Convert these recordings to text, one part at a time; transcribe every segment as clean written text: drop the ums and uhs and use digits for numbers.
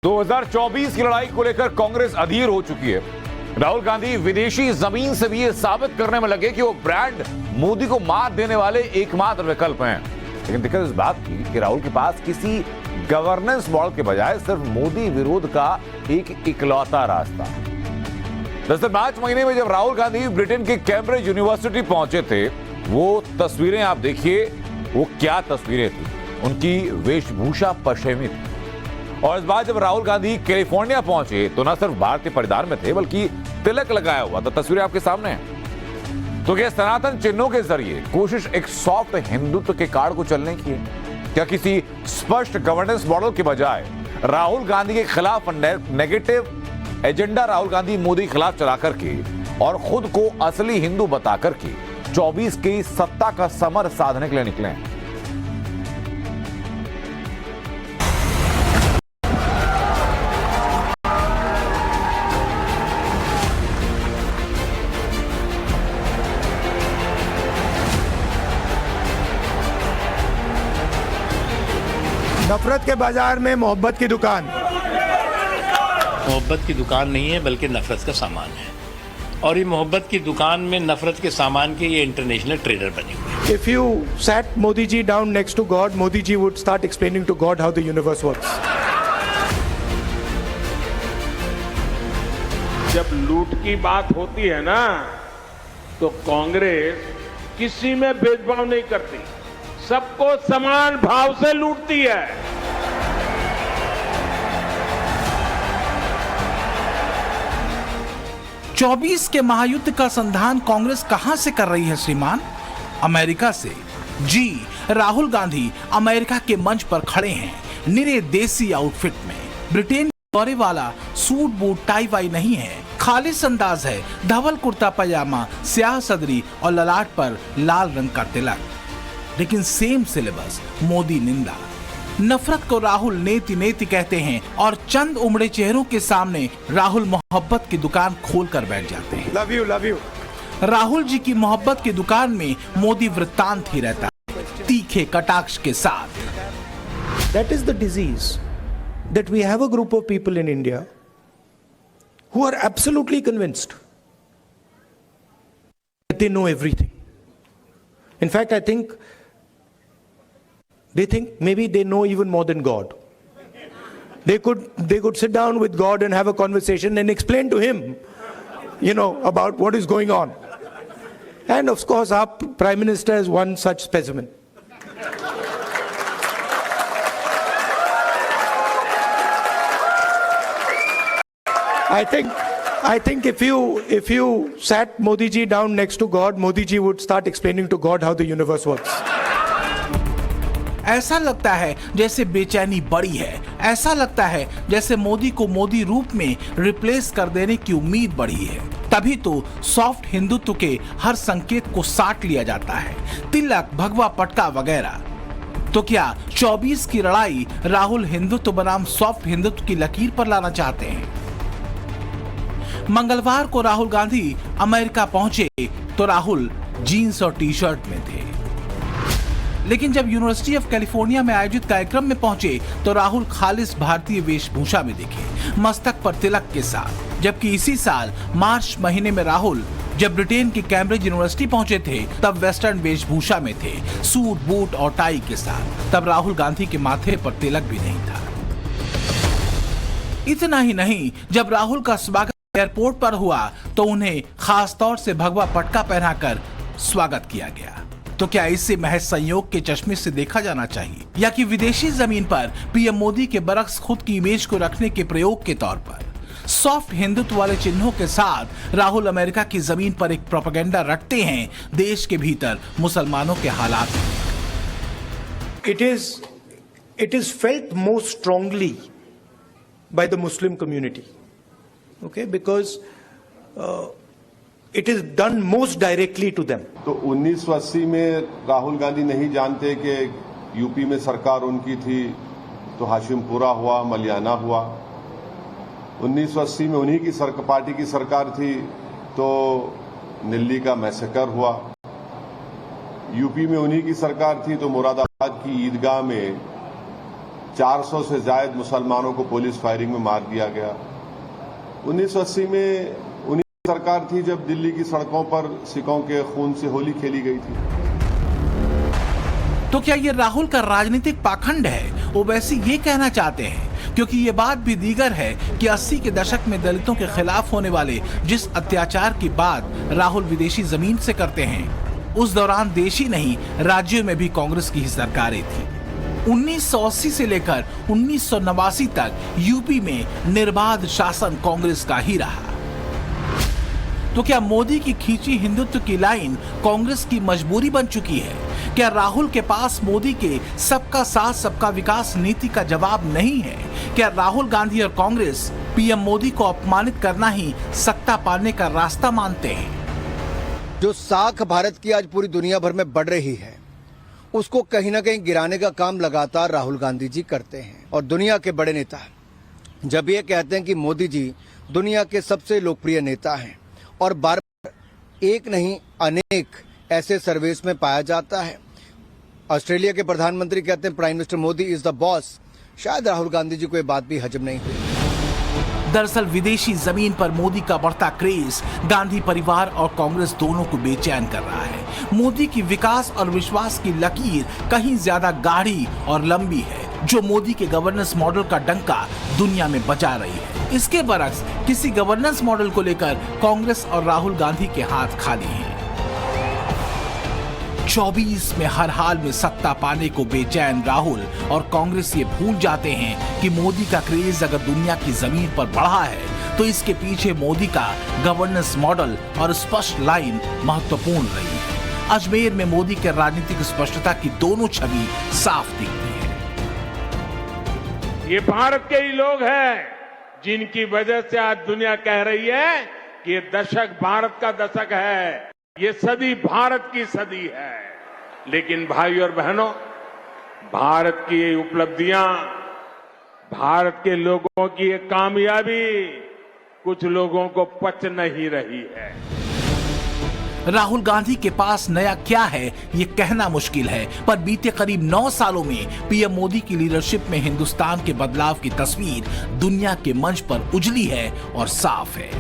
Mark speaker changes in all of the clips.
Speaker 1: 2024 की लड़ाई को लेकर कांग्रेस अधीर हो चुकी है। राहुल गांधी विदेशी जमीन से भी ये साबित करने में लगे कि वो ब्रांड मोदी को मात देने वाले एकमात्र विकल्प हैं। लेकिन दिक्कत इस बात की कि राहुल के पास किसी गवर्नेंस मॉडल के बजाय सिर्फ मोदी विरोध का एक इकलौता रास्ता। दरअसल मार्च महीने में जब राहुल गांधी ब्रिटेन के कैम्ब्रिज यूनिवर्सिटी पहुंचे थे, वो तस्वीरें आप देखिए, वो क्या तस्वीरें थी। उनकी वेशभूषा पश्चिमी थी। और इस बार जब राहुल गांधी कैलिफोर्निया पहुंचे तो न सिर्फ भारतीय परिधान में थे बल्कि तिलक लगाया हुआ था। तस्वीरें आपके सामने हैं। तो क्या सनातन चिन्हों के जरिए कोशिश एक सॉफ्ट हिंदुत्व के कार्ड को चलने की है? क्या किसी स्पष्ट गवर्नेंस मॉडल के बजाय राहुल गांधी के खिलाफ नेगेटिव एजेंडा राहुल गांधी मोदी के खिलाफ चला करके और खुद को असली हिंदू बता करके 24 की सत्ता का समर साधने के लिए निकले हैं?
Speaker 2: नफरत के बाजार में मोहब्बत की दुकान।
Speaker 3: मोहब्बत की दुकान नहीं है बल्कि नफरत का सामान है, और ये मोहब्बत की दुकान में नफरत के सामान के ये इंटरनेशनल ट्रेडर बने हुए हैं।
Speaker 2: If you sat Modi ji down next to God, Modi ji would start explaining to God how the universe works.
Speaker 4: जब लूट की बात होती है ना, तो कांग्रेस किसी में भेदभाव नहीं करती, सबको समान भाव से लूटती है।
Speaker 5: चौबीस के महायुद्ध का संधान कांग्रेस कहां से कर रही है श्रीमान? अमेरिका से। जी, राहुल गांधी अमेरिका के मंच पर खड़े हैं, निरे देसी आउटफिट में। ब्रिटेन दौरे वाला सूट बूट टाई वाई नहीं है, खालिस अंदाज है, धवल कुर्ता पजामा, स्याह सदरी और ललाट पर लाल रंग का तिलक। लेकिन सेम सिलेबस, मोदी निंदा। नफरत को राहुल नेति नेति कहते हैं और चंद उमड़े चेहरों के सामने राहुल मोहब्बत की दुकान खोलकर बैठ जाते हैं।
Speaker 2: Love you, love you.
Speaker 5: Rahul ji की मोहब्बत की दुकान में मोदी वृत्तांत ही रहता है, तीखे कटाक्ष के साथ।
Speaker 2: That is the disease, that we have a group of people in India who are absolutely convinced that they know everything. In fact, I think they think maybe they know even more than God. They could sit down with God and have a conversation and explain to him, about what is going on. And of course, our Prime Minister is one such specimen. I think if you sat Modi ji down next to God, Modi ji would start explaining to God how the universe works.
Speaker 5: ऐसा लगता है जैसे बेचैनी बड़ी है, ऐसा लगता है जैसे मोदी को मोदी रूप में रिप्लेस कर देने की उम्मीद बढ़ी है। तभी तो सॉफ्ट हिंदुत्व के हर संकेत को साट लिया जाता है, तिलक, भगवा पटका वगैरह। तो क्या 24 की लड़ाई राहुल हिंदुत्व बनाम सॉफ्ट हिंदुत्व की लकीर पर लाना चाहते हैं? मंगलवार को राहुल गांधी अमेरिका पहुंचे तो राहुल जीन्स और टी शर्ट में थे। लेकिन जब यूनिवर्सिटी ऑफ कैलिफोर्निया में आयोजित कार्यक्रम में पहुंचे तो राहुल खालिस भारतीय वेशभूषा में दिखे, मस्तक पर तिलक के साथ। जबकि इसी साल मार्च महीने में राहुल जब ब्रिटेन की कैम्ब्रिज यूनिवर्सिटी पहुंचे थे तब वेस्टर्न वेशभूषा में थे, सूट बूट और टाई के साथ। तब राहुल गांधी के माथे पर तिलक भी नहीं था। इतना ही नहीं, जब राहुल का स्वागत एयरपोर्ट पर हुआ तो उन्हें खास तौर से भगवा पटका पहनाकर स्वागत किया गया। तो क्या इसे महज संयोग के चश्मे से देखा जाना चाहिए, या कि विदेशी जमीन पर पीएम मोदी के बरक्स खुद की इमेज को रखने के प्रयोग के तौर पर? सॉफ्ट हिंदुत्व वाले चिन्हों के साथ राहुल अमेरिका की जमीन पर एक प्रोपेगेंडा रखते हैं देश के भीतर मुसलमानों के हालात में।
Speaker 2: It is felt most strongly by the Muslim community, okay, because it is done most directly to them.
Speaker 6: तो 1980 में राहुल गांधी नहीं जानते कि यूपी में सरकार उनकी थी तो हाशिमपुरा हुआ, मलियाना हुआ। 1980 में उन्हीं की पार्टी की सरकार थी तो दिल्ली का मैसेकर हुआ। यूपी में उन्हीं की सरकार थी तो मुरादाबाद की ईदगाह में 400 से ज्यादा मुसलमानों को पुलिस फायरिंग में मार दिया गया। 1980 में उन्हीं की सरकार थी जब दिल्ली की सड़कों पर सिखों के खून से होली खेली गई थी।
Speaker 5: तो क्या ये राहुल का राजनीतिक पाखंड है? ओवैसी ये कहना चाहते हैं, क्योंकि ये बात भी दीगर है कि 80 के दशक में दलितों के खिलाफ होने वाले जिस अत्याचार की बात राहुल विदेशी जमीन से करते हैं, उस दौरान देश ही नहीं राज्यों में भी कांग्रेस की ही सरकारें थी। 1980 से लेकर 1989 तक यूपी में निर्बाध शासन कांग्रेस का ही रहा। तो क्या मोदी की खींची हिंदुत्व की लाइन कांग्रेस की मजबूरी बन चुकी है? क्या राहुल के पास मोदी के सबका साथ सबका विकास नीति का जवाब नहीं है? क्या राहुल गांधी और कांग्रेस पीएम मोदी को अपमानित करना ही सत्ता पाने का रास्ता मानते हैं?
Speaker 7: जो साख भारत की आज पूरी दुनिया भर में बढ़ रही है, उसको कहीं ना कहीं गिराने का काम लगातार राहुल गांधी जी करते हैं। और दुनिया के बड़े नेता जब ये कहते हैं कि मोदी जी दुनिया के सबसे लोकप्रिय नेता हैं, और बार बार एक नहीं अनेक ऐसे सर्वेस में पाया जाता है। ऑस्ट्रेलिया के प्रधानमंत्री कहते हैं prime minister Modi is the boss. शायद राहुल गांधी जी को ये बात भी हजम नहीं हुई।
Speaker 5: दरअसल विदेशी जमीन पर मोदी का बढ़ता क्रेज गांधी परिवार और कांग्रेस दोनों को बेचैन कर रहा है। मोदी की विकास और विश्वास की लकीर कहीं ज्यादा गाढ़ी और लंबी है, जो मोदी के गवर्नेंस मॉडल का डंका दुनिया में बजा रही है। इसके बरक्स किसी गवर्नेंस मॉडल को लेकर कांग्रेस और राहुल गांधी के हाथ खाली हैं। 24 में हर हाल में सत्ता पाने को बेचैन राहुल और कांग्रेस ये भूल जाते हैं कि मोदी का क्रेज अगर दुनिया की जमीन पर बढ़ा है तो इसके पीछे मोदी का गवर्नेंस मॉडल और स्पष्ट लाइन महत्वपूर्ण रही है। अजमेर में मोदी के राजनीतिक स्पष्टता की दोनों छवि साफ दिखती है।
Speaker 4: ये भारत के ही लोग हैं जिनकी वजह से आज दुनिया कह रही है कि ये दशक भारत का दशक है, ये सदी भारत की सदी है। लेकिन भाई और बहनों, भारत की ये उपलब्धियां, भारत के लोगों की ये कामयाबी कुछ लोगों को पच नहीं रही है।
Speaker 5: राहुल गांधी के पास नया क्या है ये कहना मुश्किल है, पर बीते करीब 9 सालों में पीएम मोदी की लीडरशिप में हिंदुस्तान के बदलाव की तस्वीर दुनिया के मंच पर उजली है और साफ है।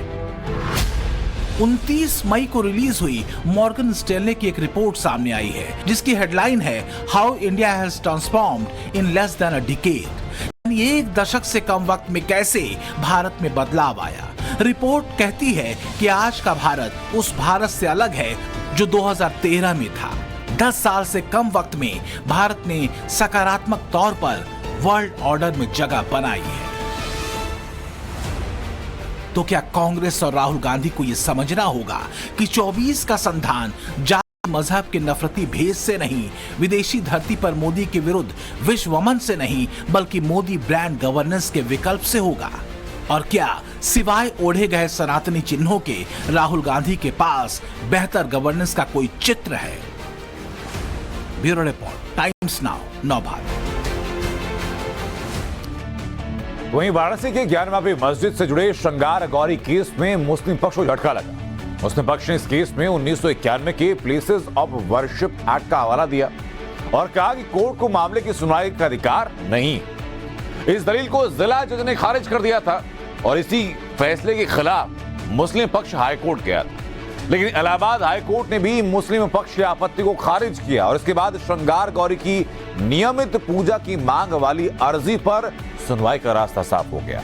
Speaker 5: 29 मई को रिलीज हुई मॉर्गन स्टैनले की एक रिपोर्ट सामने आई है, जिसकी हेडलाइन है how India has transformed in less than a decade. एक दशक से कम वक्त में कैसे भारत में बदलाव आया। रिपोर्ट कहती है कि आज का भारत उस भारत से अलग है जो 2013 में था। 10 साल से कम वक्त में भारत ने सकारात्मक तौर पर वर्ल्ड ऑर्डर में जगह बनाई है। तो क्या कांग्रेस और राहुल गांधी को यह समझना होगा कि 24 का संधान जाति मजहब के नफरती भेद से नहीं, विदेशी धरती पर मोदी के विरुद्ध विश्वमन से नहीं, बल्कि मोदी ब्रांड गवर्नेंस के विकल्प से होगा। और क्या सिवाय ओढ़े गए सनातनी चिन्हों के राहुल गांधी के पास बेहतर गवर्नेंस का कोई चित्र है? ब्यूरो रिपोर्ट, टाइम्स नाउ, नौ भारत।
Speaker 1: वहीं वाराणसी के ज्ञानवापी मस्जिद से जुड़े श्रृंगार गौरी केस में मुस्लिम पक्ष को झटका लगा। मुस्लिम पक्ष ने इस केस में 1991 के प्लेसेस ऑफ वर्शिप एक्ट का हवाला दिया और कहा कि कोर्ट को मामले की सुनवाई का अधिकार नहीं। इस दलील को जिला जज ने खारिज कर दिया था और इसी फैसले के खिलाफ मुस्लिम पक्ष हाईकोर्ट गया था, लेकिन इलाहाबाद हाईकोर्ट ने भी मुस्लिम पक्ष की आपत्ति को खारिज किया और इसके बाद श्रृंगार गौरी की नियमित पूजा की मांग वाली अर्जी पर सुनवाई का रास्ता साफ हो गया।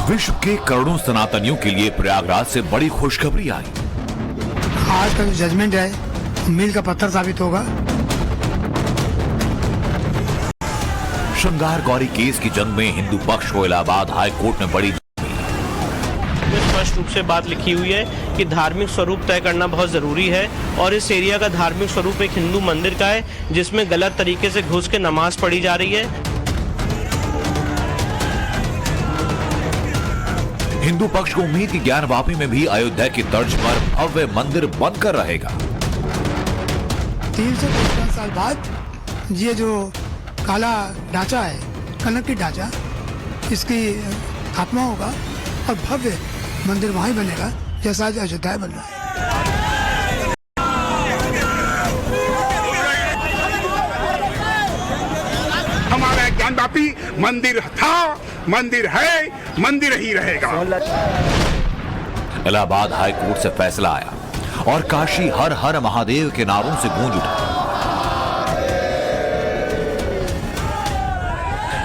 Speaker 8: विश्व के करोड़ों सनातनियों के लिए प्रयागराज से बड़ी खुशखबरी आई।
Speaker 9: आज का जो जजमेंट है मील का पत्थर साबित होगा।
Speaker 8: श्रृंगार गौरी केस की जंग में हिंदू पक्ष को इलाहाबाद हाई कोर्ट में बड़ी
Speaker 10: स्पष्ट रूप से बात लिखी हुई है कि धार्मिक स्वरूप तय करना बहुत जरूरी है और इस एरिया का धार्मिक स्वरूप एक हिंदू मंदिर का है जिसमें गलत तरीके से घुस के नमाज पढ़ी जा रही है।
Speaker 8: हिंदू पक्ष को उम्मीद की ज्ञानवापी में भी अयोध्या की तर्ज पर भव्य मंदिर बनकर रहेगा।
Speaker 9: 355 साल बाद ये जो काला ढांचा है, कनक की ढांचा, इसकी खात्मा होगा और भव्य मंदिर वहीं बनेगा जैसा आज अयोध्या बन रहा है।
Speaker 11: हमारा ज्ञानवापी मंदिर था, मंदिर है, मंदिर ही रहेगा।
Speaker 8: इलाहाबाद हाई कोर्ट से फैसला आया और काशी हर हर महादेव के नारों से गूंज उठा।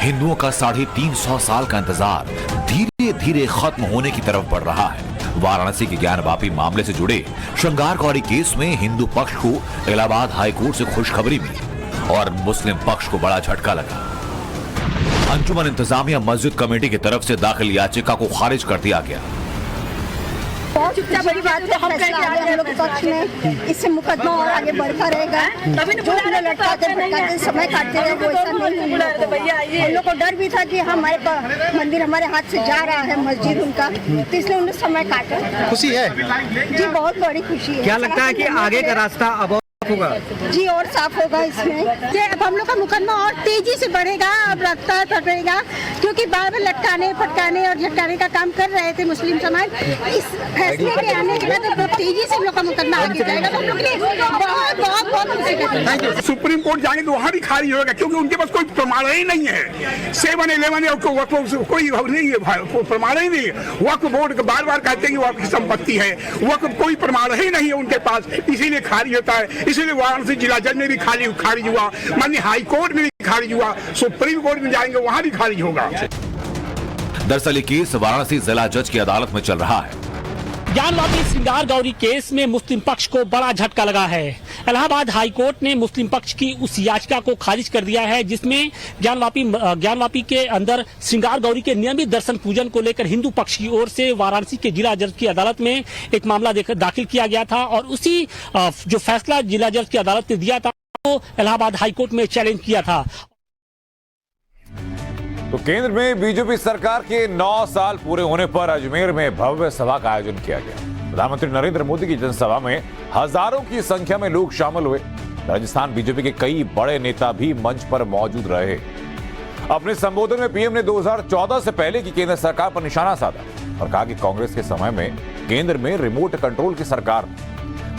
Speaker 8: हिंदुओं का 350 साल का इंतजार धीरे धीरे खत्म होने की तरफ बढ़ रहा है। वाराणसी के ज्ञानवापी मामले से जुड़े श्रृंगार गौरी केस में हिंदू पक्ष को इलाहाबाद हाई कोर्ट से खुशखबरी मिली और मुस्लिम पक्ष को बड़ा झटका लगा। अंजुमन इंतजामिया मस्जिद कमेटी की तरफ से दाखिल याचिका को खारिज कर दिया गया।
Speaker 12: बहुत बड़ी बात है, फैसला आ गया हम लोग के पक्ष में। इससे मुकदमा और आगे बढ़ता रहेगा। जो हम लोग लटकाते भटकाते समय काटते रहे वो ऐसा नहीं। हम लोग को डर भी था कि हमारे मंदिर हमारे हाथ से जा रहा है, मस्जिद उनका, तो इसलिए उन्होंने समय काटा।
Speaker 7: खुशी है
Speaker 12: जी, बहुत बड़ी खुशी है।
Speaker 7: क्या लगता है कि आगे का रास्ता अब होगा?
Speaker 12: जी और साफ होगा इसमें। अब हम लोग का मुकदमा और तेजी से बढ़ेगा, अब रफ्तार पकड़ेगा, क्योंकि बार बार लटकाने फटकाने और झटकाने का काम कर रहे थे मुस्लिम समाज। इस फैसले के आने के बाद अब तेजी से हम लोग का मुकदमा आगे जाएगा। तो हम लोग के लिए बहुत बहुत बहुत खुशी है।
Speaker 11: सुप्रीम कोर्ट जाएंगे तो वहां भी खारिज होगा, क्योंकि उनके पास कोई प्रमाण ही नहीं है। 7-11 कोई नहीं है, प्रमाण ही नहीं है। वक्फ बोर्ड बार बार कहते हैं कि वक्फ की संपत्ति है, वक्फ कोई प्रमाण ही नहीं है उनके पास, इसीलिए खारिज होता है। इसीलिए वाराणसी जिला जज में भी खारिज हुआ, माननीय हाई कोर्ट में भी खारिज हुआ, सुप्रीम कोर्ट में जाएंगे वहां भी खारिज होगा।
Speaker 8: दरअसल ये केस वाराणसी जिला जज की अदालत में चल रहा है।
Speaker 13: ज्ञानवापी श्रृंगार गौरी केस में मुस्लिम पक्ष को बड़ा झटका लगा है। इलाहाबाद हाई कोर्ट ने मुस्लिम पक्ष की उस याचिका को खारिज कर दिया है जिसमें ज्ञानवापी के अंदर श्रृंगार गौरी के नियमित दर्शन पूजन को लेकर हिंदू पक्ष की ओर से वाराणसी के जिला जज की अदालत में एक मामला दाखिल किया गया था और उसी जो फैसला जिला जज की अदालत ने दिया था वो इलाहाबाद हाई कोर्ट में चैलेंज किया था।
Speaker 1: तो केंद्र में बीजेपी सरकार के 9 साल पूरे होने पर अजमेर में भव्य सभा का आयोजन किया गया। प्रधानमंत्री नरेंद्र मोदी की जनसभा में हजारों की संख्या में लोग शामिल हुए। राजस्थान बीजेपी के कई बड़े नेता भी मंच पर मौजूद रहे। अपने संबोधन में पीएम ने 2014 से पहले की केंद्र सरकार पर निशाना साधा और कहा कि कांग्रेस के समय में केंद्र में रिमोट कंट्रोल की सरकार,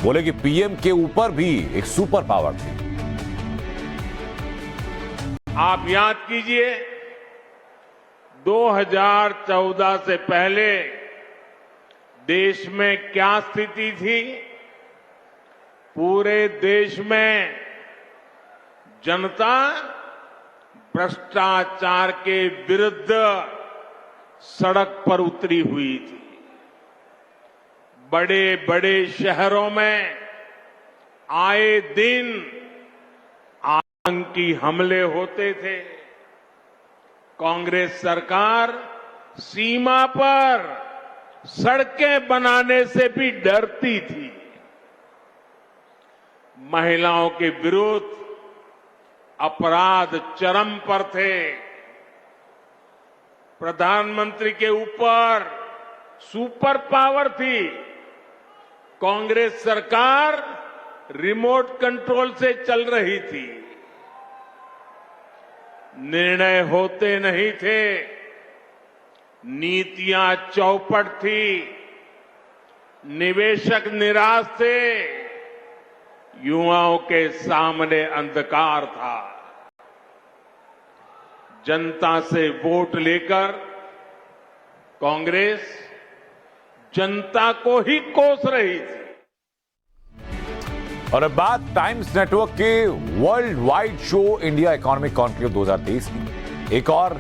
Speaker 1: बोले कि पीएम के ऊपर भी एक सुपर पावर थी।
Speaker 4: आप याद कीजिए 2014 से पहले देश में क्या स्थिति थी। पूरे देश में जनता भ्रष्टाचार के विरुद्ध सड़क पर उतरी हुई थी। बड़े बड़े शहरों में आए दिन आतंकी हमले होते थे। कांग्रेस सरकार सीमा पर सड़कें बनाने से भी डरती थी। महिलाओं के विरुद्ध अपराध चरम पर थे। प्रधानमंत्री के ऊपर सुपर पावर थी। कांग्रेस सरकार रिमोट कंट्रोल से चल रही थी। निर्णय होते नहीं थे, नीतियां चौपट थी, निवेशक निराश थे, युवाओं के सामने अंधकार था। जनता से वोट लेकर कांग्रेस जनता को ही कोस रही थी।
Speaker 1: और अब बात टाइम्स नेटवर्क के world wide show India economic conclave 2023 की। एक और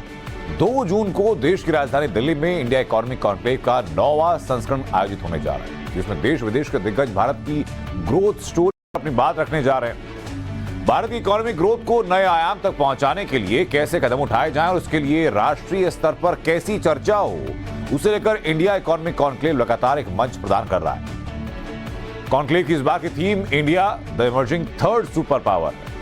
Speaker 1: 2 जून को देश की राजधानी दिल्ली में इंडिया इकोनॉमिक कॉन्क्लेव का 9वां संस्करण आयोजित होने जा रहा है, जिसमें देश विदेश के दिग्गज भारत की ग्रोथ स्टोरी अपनी बात रखने जा रहे हैं। भारत की इकोनॉमिक ग्रोथ को नए आयाम तक पहुंचाने के लिए कैसे कदम उठाए जाएं और उसके लिए राष्ट्रीय स्तर पर कैसी चर्चा हो, उसे लेकर इंडिया इकोनॉमिक कॉन्क्लेव लगातार एक मंच प्रदान कर रहा है। कॉन्क्लेव की इस बार की theme India the emerging third super power है।